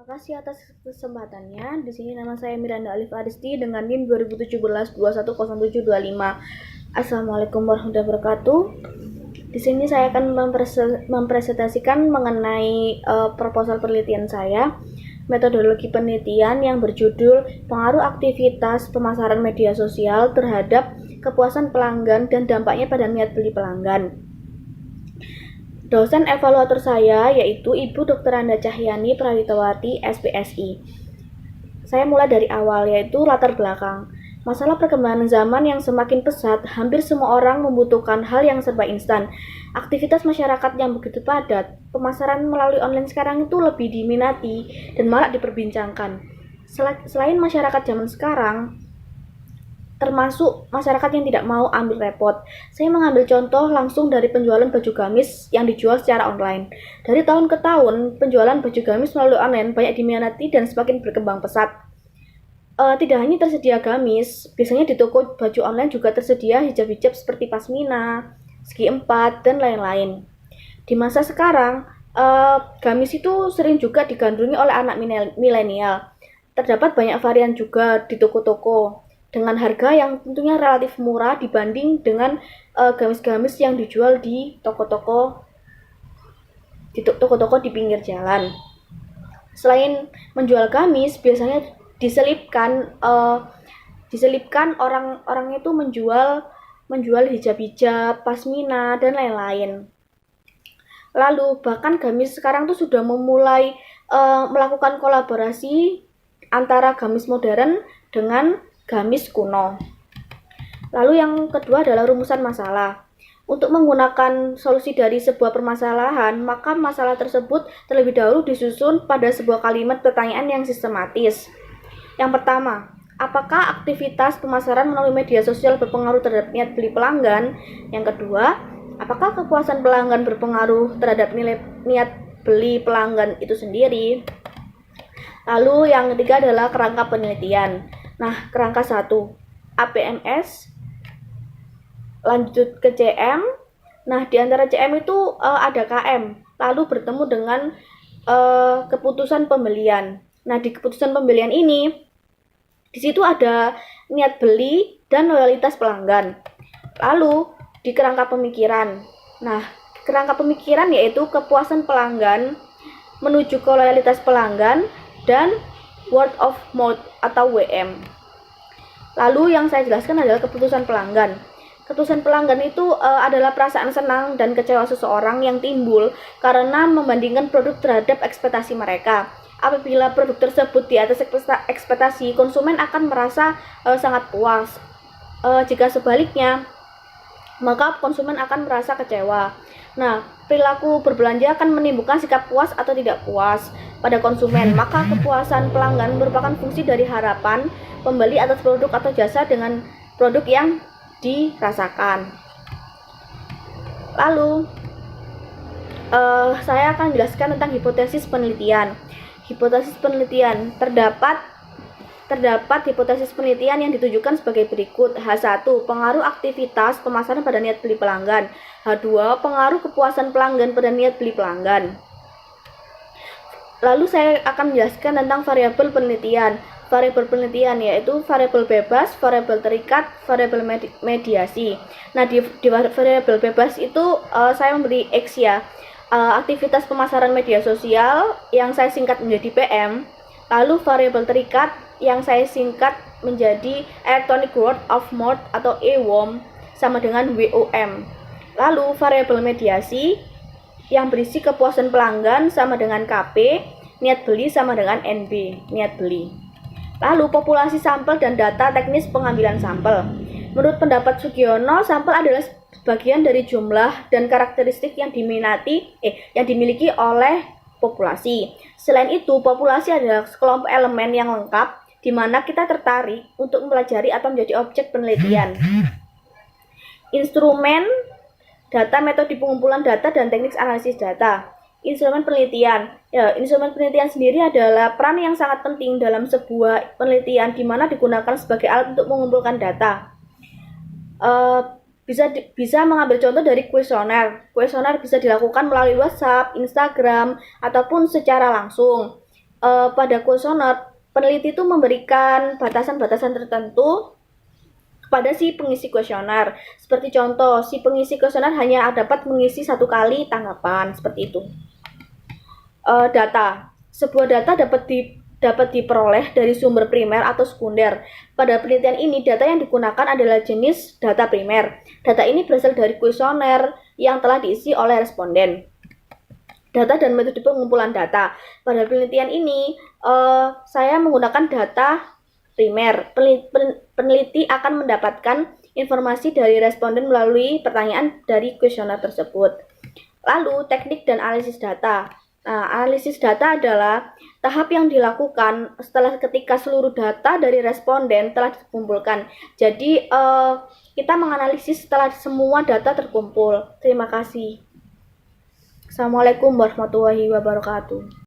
Terima kasih atas kesempatannya. Di sini nama saya Miranda Alif Aristi dengan NIM 2017-210725. Assalamualaikum warahmatullahi wabarakatuh. Di sini saya akan mempresentasikan mengenai proposal penelitian saya, metodologi penelitian yang berjudul pengaruh aktivitas pemasaran media sosial terhadap kepuasan pelanggan dan dampaknya pada niat beli pelanggan. Dosen evaluator saya yaitu Ibu Dr. Anda Cahyani Prawitawati, SPSI. Saya mulai dari awal, yaitu latar belakang. Masalah perkembangan zaman yang semakin pesat, hampir semua orang membutuhkan hal yang serba instan. Aktivitas masyarakat yang begitu padat, pemasaran melalui online sekarang itu lebih diminati dan malah diperbincangkan. Selain masyarakat zaman sekarang, termasuk masyarakat yang tidak mau ambil repot. Saya mengambil contoh langsung dari penjualan baju gamis yang dijual secara online. Dari tahun ke tahun, penjualan baju gamis melalui online banyak diminati dan semakin berkembang pesat. Tidak hanya tersedia gamis, biasanya di toko baju online juga tersedia hijab-hijab seperti pasmina, segi empat, dan lain-lain. Di masa sekarang, gamis itu sering juga digandrungi oleh anak milenial. Terdapat banyak varian juga di toko-toko dengan harga yang tentunya relatif murah dibanding dengan gamis-gamis yang dijual di toko-toko di pinggir jalan. Selain menjual gamis, biasanya diselipkan orang itu menjual hijab-hijab, pasmina, dan lain-lain. Lalu bahkan gamis sekarang tuh sudah memulai melakukan kolaborasi antara gamis modern dengan gamis kuno. Lalu yang kedua adalah rumusan masalah. Untuk menggunakan solusi dari sebuah permasalahan, maka masalah tersebut terlebih dahulu disusun pada sebuah kalimat pertanyaan yang sistematis. Yang pertama, apakah aktivitas pemasaran melalui media sosial berpengaruh terhadap niat beli pelanggan? Yang kedua, apakah kepuasan pelanggan berpengaruh terhadap niat beli pelanggan itu sendiri? Lalu yang ketiga adalah kerangka penelitian. Nah, kerangka 1, APMS, lanjut ke CM. Nah, di antara CM itu ada KM, lalu bertemu dengan keputusan pembelian. Nah, di keputusan pembelian ini, di situ ada niat beli dan loyalitas pelanggan. Lalu, di kerangka pemikiran. Nah, kerangka pemikiran yaitu kepuasan pelanggan menuju ke loyalitas pelanggan dan word of mouth atau WM. Lalu yang saya jelaskan adalah keputusan pelanggan. Keputusan pelanggan itu adalah perasaan senang dan kecewa seseorang yang timbul karena membandingkan produk terhadap ekspektasi mereka. Apabila produk tersebut di atas ekspektasi, konsumen akan merasa sangat puas. Jika sebaliknya, maka konsumen akan merasa kecewa. Nah, perilaku berbelanja akan menimbulkan sikap puas atau tidak puas pada konsumen. Maka kepuasan pelanggan merupakan fungsi dari harapan pembeli atas produk atau jasa dengan produk yang dirasakan. Lalu, saya akan menjelaskan tentang hipotesis penelitian. Hipotesis penelitian terdapat hipotesis penelitian yang ditujukan sebagai berikut. H1, pengaruh aktivitas pemasaran pada niat beli pelanggan. H2, pengaruh kepuasan pelanggan pada niat beli pelanggan. Lalu saya akan menjelaskan tentang variabel penelitian. Variabel penelitian yaitu variabel bebas, variabel terikat, variabel mediasi. Nah, di variabel bebas itu saya memberi X ya. Aktivitas pemasaran media sosial yang saya singkat menjadi PM. Lalu variabel terikat yang saya singkat menjadi electronic word of mouth atau EWOM sama dengan WOM. Lalu variabel mediasi yang berisi kepuasan pelanggan sama dengan KP, niat beli sama dengan NB, niat beli. Lalu populasi sampel dan data teknis pengambilan sampel. Menurut pendapat Sugiono, sampel adalah bagian dari jumlah dan karakteristik yang dimiliki oleh populasi. Selain itu, populasi adalah sekelompok elemen yang lengkap di mana kita tertarik untuk mempelajari atau menjadi objek penelitian. Instrumen data, metode pengumpulan data, dan teknik analisis data. Instrumen penelitian. Instrumen penelitian sendiri adalah peran yang sangat penting dalam sebuah penelitian di mana digunakan sebagai alat untuk mengumpulkan data. Bisa mengambil contoh dari kuesioner. Kuesioner bisa dilakukan melalui WhatsApp, Instagram, ataupun secara langsung. pada kuesioner, peneliti itu memberikan batasan-batasan tertentu kepada si pengisi kuesioner. Seperti contoh, si pengisi kuesioner hanya dapat mengisi 1 kali tanggapan, seperti itu. Data. Sebuah data dapat diperoleh dari sumber primer atau sekunder. Pada penelitian ini, data yang digunakan adalah jenis data primer. Data ini berasal dari kuesioner yang telah diisi oleh responden. Data dan metode pengumpulan data. Pada penelitian ini, saya menggunakan data primer. Peneliti akan mendapatkan informasi dari responden melalui pertanyaan dari kuesioner tersebut. Lalu, teknik dan analisis data. Nah, analisis data adalah tahap yang dilakukan setelah ketika seluruh data dari responden telah dikumpulkan. Jadi, kita menganalisis setelah semua data terkumpul. Terima kasih. Assalamualaikum warahmatullahi wabarakatuh.